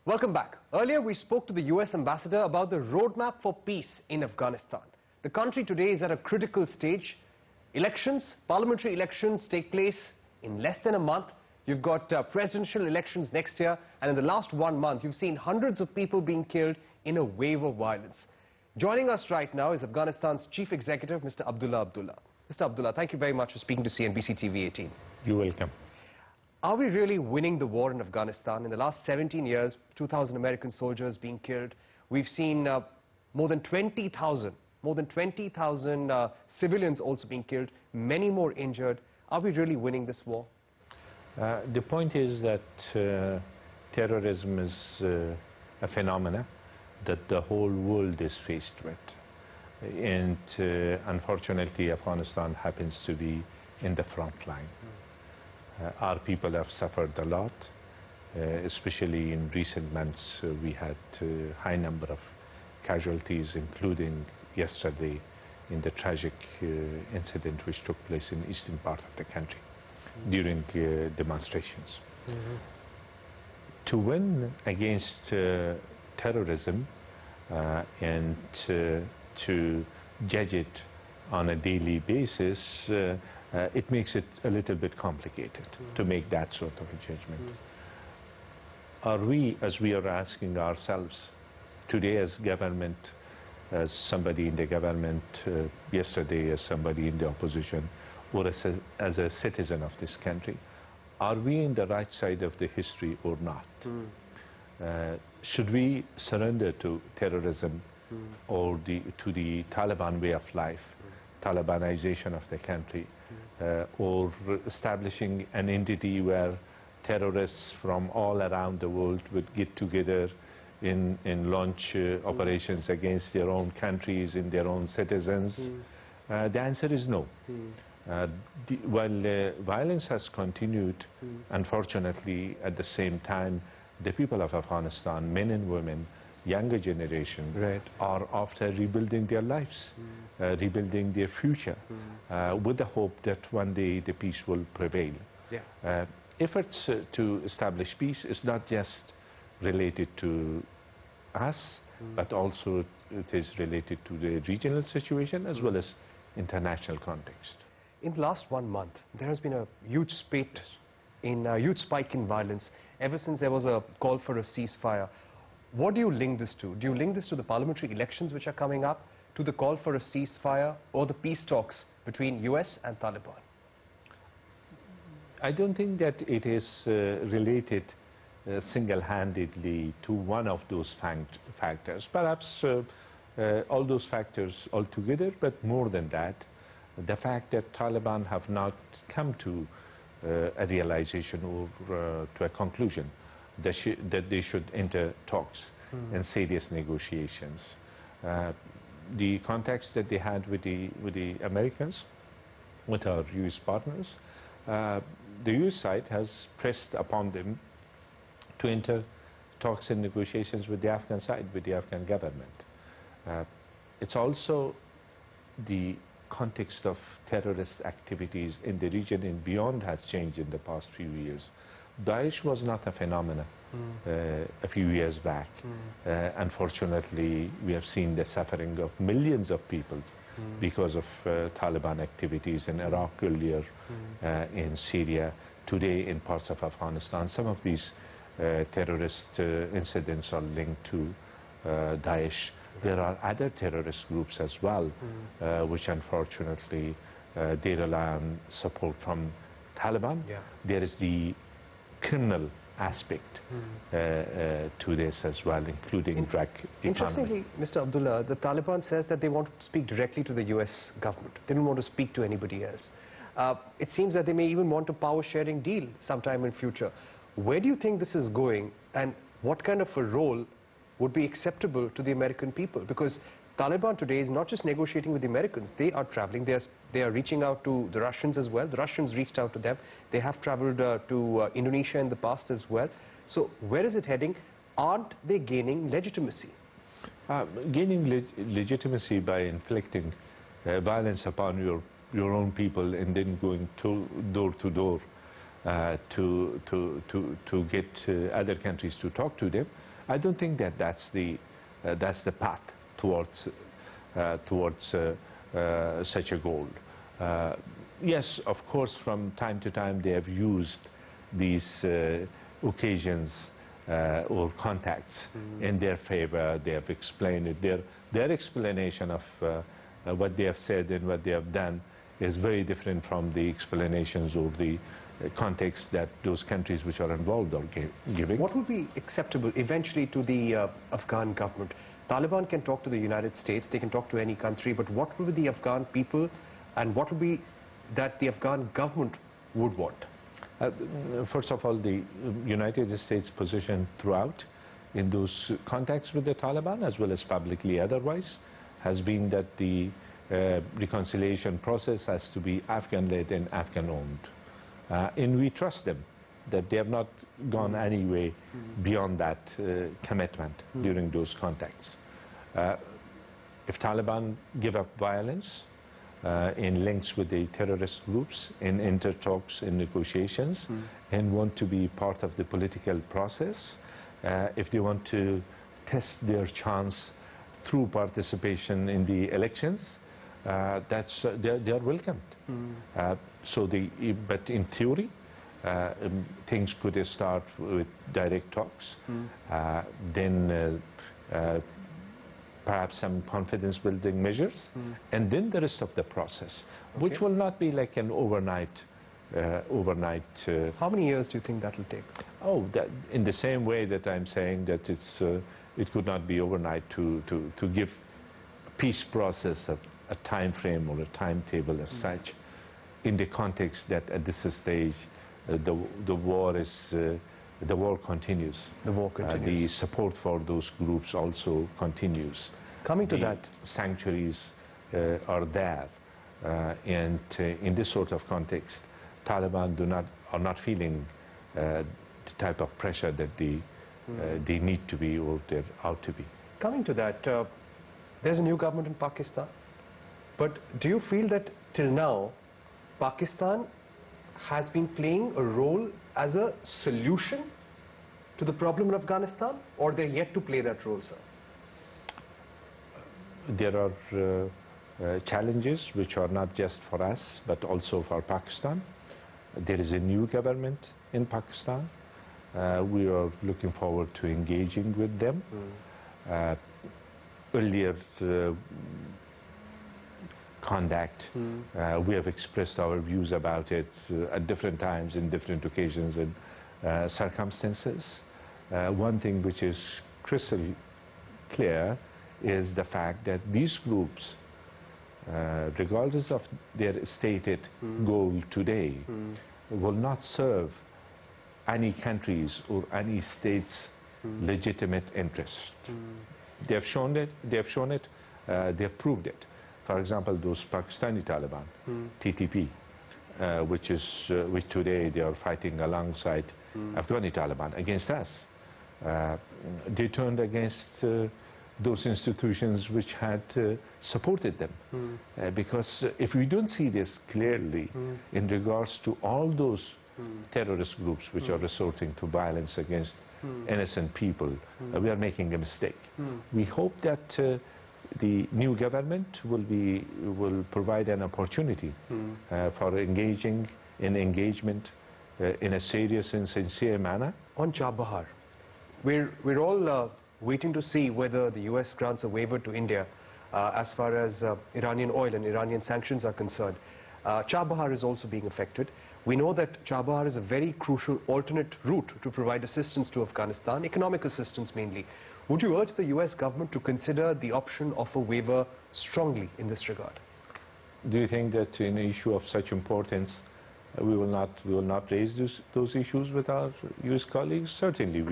Welcome back. Earlier we spoke to the US ambassador about the roadmap for peace in Afghanistan. The country today is at a critical stage. Elections, parliamentary elections take place in less than a month. You've got presidential elections next year, and in the last 1 month you've seen hundreds of people being killed in a wave of violence. Joining us right now is Afghanistan's Chief Executive, Mr. Abdullah Abdullah. Mr. Abdullah, thank you very much for speaking to CNBC TV 18. You're welcome. Are we really winning the war in Afghanistan? In the last 17 years, 2,000 American soldiers being killed. We've seen more than 20,000 civilians also being killed, many more injured. Are we really winning this war? The point is that terrorism is a phenomena that the whole world is faced with. And unfortunately, Afghanistan happens to be in the front line. Our people have suffered a lot, especially in recent months. We had a high number of casualties, including yesterday in the tragic incident which took place in the eastern part of the country during demonstrations. To win against terrorism and to judge it on a daily basis, it makes it a little bit complicated to make that sort of a judgment. Are we, as we are asking ourselves today as government, as somebody in the government, yesterday as somebody in the opposition, or as a citizen of this country, are we in the right side of the history or not? Should we surrender to terrorism or to the Taliban way of life, Talibanization of the country, or establishing an entity where terrorists from all around the world would get together in launch operations against their own countries and their own citizens? The answer is no. While violence has continued, unfortunately, at the same time, the people of Afghanistan, men and women, younger generation, are after rebuilding their lives, rebuilding their future, with the hope that one day the peace will prevail. Efforts to establish peace is not just related to us, but also it is related to the regional situation as well as international context. In the last 1 month, there has been a huge spike in violence ever since there was a call for a ceasefire. What do you link this to? Do you link this to the parliamentary elections which are coming up, to the call for a ceasefire, or the peace talks between US and Taliban? I don't think that it is related single-handedly to one of those factors. Perhaps all those factors altogether, but more than that, the fact that Taliban have not come to a realization or to a conclusion that they should enter talks and serious negotiations. The contacts that they had with the Americans, with our US partners, the US side has pressed upon them to enter talks and negotiations with the Afghan side, with the Afghan government. It's also the context of terrorist activities in the region and beyond has changed in the past few years. Daesh was not a phenomenon a few years back. Unfortunately, we have seen the suffering of millions of people because of Taliban activities in Iraq earlier, in Syria, today in parts of Afghanistan. Some of these terrorist incidents are linked to Daesh. There are other terrorist groups as well, which unfortunately they rely on support from Taliban. There is the criminal aspect to this as well, including drug economy. Interestingly, Mr. Abdullah, the Taliban says that they want to speak directly to the US government. They don't want to speak to anybody else. It seems that they may even want a power-sharing deal sometime in future. Where do you think this is going, and what kind of a role would be acceptable to the American people? Because Taliban today is not just negotiating with the Americans, they are traveling, they are reaching out to the Russians as well. The Russians reached out to them. They have traveled to Indonesia in the past as well. So where is it heading? Aren't they gaining legitimacy? Gaining legitimacy by inflicting violence upon your own people and then going door to door to get other countries to talk to them I don't think that that's the path towards such a goal. Yes, of course, from time to time they have used these occasions or contacts in their favor. They have explained it. Their explanation of what they have said and what they have done is very different from the explanations or the context that those countries which are involved are giving. What would be acceptable eventually to the Afghan government? Taliban can talk to the United States, they can talk to any country, but what would be the Afghan people and what would be that the Afghan government would want? First of all, the United States position throughout in those contacts with the Taliban, as well as publicly otherwise, has been that the reconciliation process has to be Afghan-led and Afghan-owned. And we trust them that they have not gone any way beyond that commitment during those contacts. If Taliban give up violence in links with the terrorist groups, in intertalks, in negotiations, and want to be part of the political process, if they want to test their chance through participation in the elections, they are welcomed. But in theory, things could start with direct talks, then perhaps some confidence building measures, and then the rest of the process, which will not be like an overnight. How many years do you think that will take? Oh, in the same way that I'm saying that it could not be overnight to give peace process a time frame or a timetable as such, in the context that at this stage the war continues. The war continues. The support for those groups also continues. Coming to that, sanctuaries are there, and in this sort of context, Taliban are not feeling the type of pressure that they need to be or they're out to be. Coming to that, there's a new government in Pakistan, but do you feel that till now Pakistan has been playing a role as a solution to the problem in Afghanistan, or they're yet to play that role, sir? There are challenges which are not just for us but also for Pakistan. There is a new government in Pakistan. We are looking forward to engaging with them. Earlier conduct, we have expressed our views about it at different times, in different occasions and circumstances. One thing which is crystal clear is the fact that these groups, regardless of their stated goal today, will not serve any countries or any states' legitimate interest. They have shown it, they have proved it. For example, those Pakistani Taliban, TTP, which today they are fighting alongside Afghani Taliban against us. They turned against those institutions which had supported them. Because if we don't see this clearly in regards to all those terrorist groups which are resorting to violence against innocent people, we are making a mistake. We hope that the new government will provide an opportunity for engagement in a serious and sincere manner. On Chabahar, we're all waiting to see whether the US grants a waiver to India as far as Iranian oil and Iranian sanctions are concerned. Chabahar is also being affected. We know that Chabahar is a very crucial alternate route to provide assistance to Afghanistan, economic assistance mainly. Would you urge the US government to consider the option of a waiver strongly in this regard? Do you think that in an issue of such importance we will not raise those issues with our US colleagues? Certainly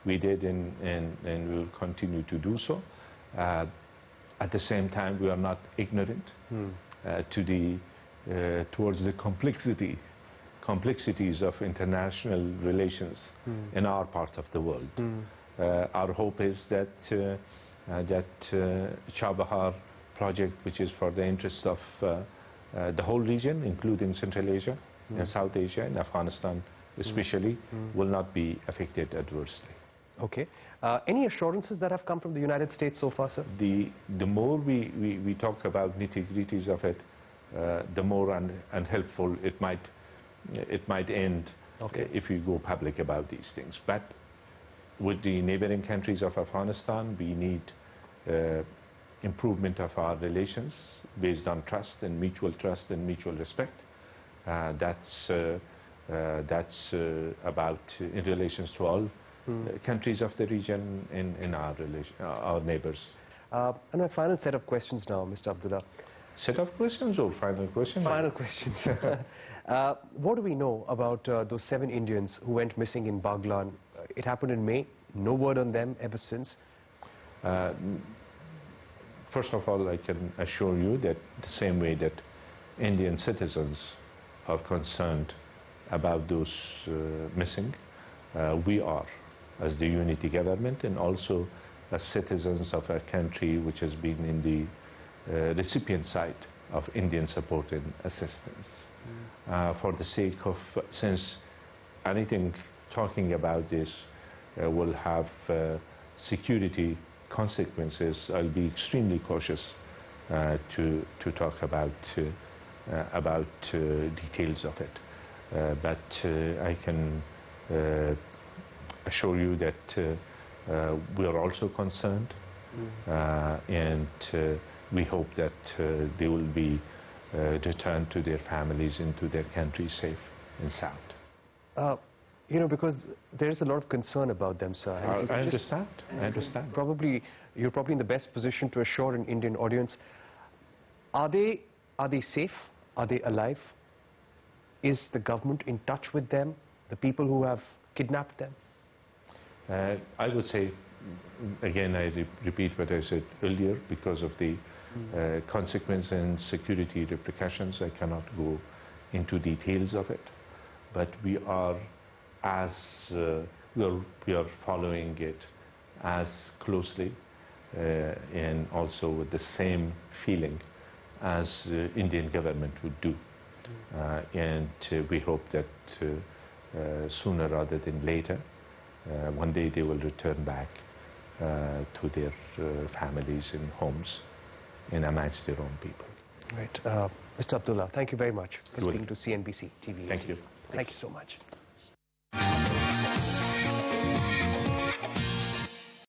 we did and we will continue to do so. At the same time, we are not ignorant towards the complexities of international relations in our part of the world. Our hope is that Chabahar project, which is for the interest of the whole region, including Central Asia and South Asia and Afghanistan especially, will not be affected adversely. Okay. Any assurances that have come from the United States so far, sir? The more we talk about nitty-gritties of it, the more unhelpful it might end if we go public about these things. But with the neighboring countries of Afghanistan, we need improvement of our relations based on trust and mutual respect. That's about in relations to all countries of the region in our neighbors. And my final set of questions now, Mr. Abdullah. Set of questions or final questions? Final questions. What do we know about those 7 Indians who went missing in Baghlan? It happened in May. No word on them ever since. First of all, I can assure you that the same way that Indian citizens are concerned about those missing, we are, as the unity government, and also as citizens of a country which has been in the recipient side of Indian support and assistance. For the sake of, since anything talking about this will have security consequences, I'll be extremely cautious to talk about details of it. But I can assure you that we are also concerned, and we hope that they will be returned to their families and to their country safe and sound. You know, because there is a lot of concern about them, sir. I understand. I understand. You're probably in the best position to assure an Indian audience. Are they safe? Are they alive? Is the government in touch with them, the people who have kidnapped them? I would say, again, I repeat what I said earlier, because of the consequence and security repercussions, I cannot go into details of it. But we are we are following it as closely and also with the same feeling as Indian government would do. And we hope that sooner rather than later, one day they will return back to their families and homes and amongst their own people. Right. Mr. Abdullah, thank you very much for speaking to CNBC TV. Thank you. Thank you so much.